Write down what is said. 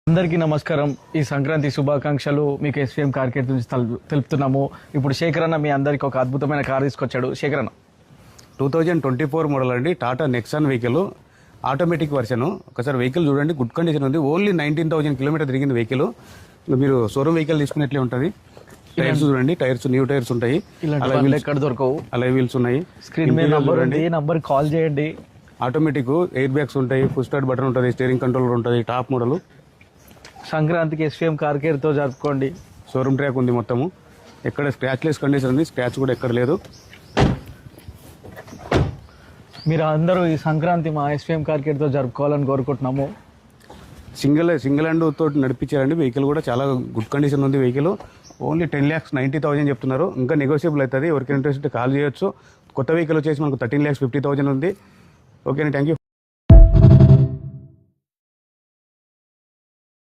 అందరికీ నమస్కారం. ఈ సంక్రాంతి శుభాకాంక్షలు మీకు ఎస్విఎం కార్ కేర్ నుంచి తెలుపుతున్నాము. ఇప్పుడు శేఖర్ అన్న మీ అందరికి ఒక అద్భుతమైన కార్ తీసుకొచ్చాడు. శేఖర్ అన్న 2024 మోడల్ అండి, Tata Nexon vehicle, automatic version. ఒకసారి వెహికల్ చూడండి, గుడ్ కండిషన్ ఉంది. ఓన్లీ 19,000 కిలోమీటర్ తిరిగింది వెహికల్. మీరు షోరూమ్ వెహికల్ తీసుకున్నట్లే ఉంటుంది. టైర్స్ చూడండి, టైర్స్ న్యూ టైర్స్ ఉంటాయి. ఇలాంటి ఎక్కడ దొరకవు. అలా వీల్స్ ఉన్నాయి. స్క్రీన్ మీద నంబర్ ఉంది, నంబర్ కాల్ చేయండి. ఆటోమేటిక్ ఎయిర్ బ్యాగ్స్ ఉంటాయి, పుష్ స్టార్ట్ బటన్ ఉంటుంది, స్టీరింగ్ కంట్రోలర్ ఉంటుంది. Top model. సంక్రాంతికి ఎస్విఎం కార్ కేర్తో జరుపుకోండి. షోరూమ్ ట్రాక్ ఉంది మొత్తము. ఎక్కడ స్క్రాచ్లెస్ కండిషన్ ఉంది, స్క్రాచ్ కూడా ఎక్కడ లేదు. మీరు అందరూ ఈ సంక్రాంతి మా ఎస్విఎం కార్ కేర్తో జరుపుకోవాలని కోరుకుంటున్నాము. సింగిల్ హ్యాండ్ తోటి నడిపించారండి. వెహికల్ కూడా చాలా గుడ్ కండిషన్ ఉంది. వెహికల్ ఓన్లీ 10,90,000 చెప్తున్నారు. ఇంకా నెగోషియబుల్ అవుతుంది. ఎవరికి ఇంట్రెస్ట్ కాల్ చేయొచ్చు. కొత్త వెహికల్ వచ్చేసి మనకు 13,50,000 ఉంది. ఓకేనా, థ్యాంక్ యూ.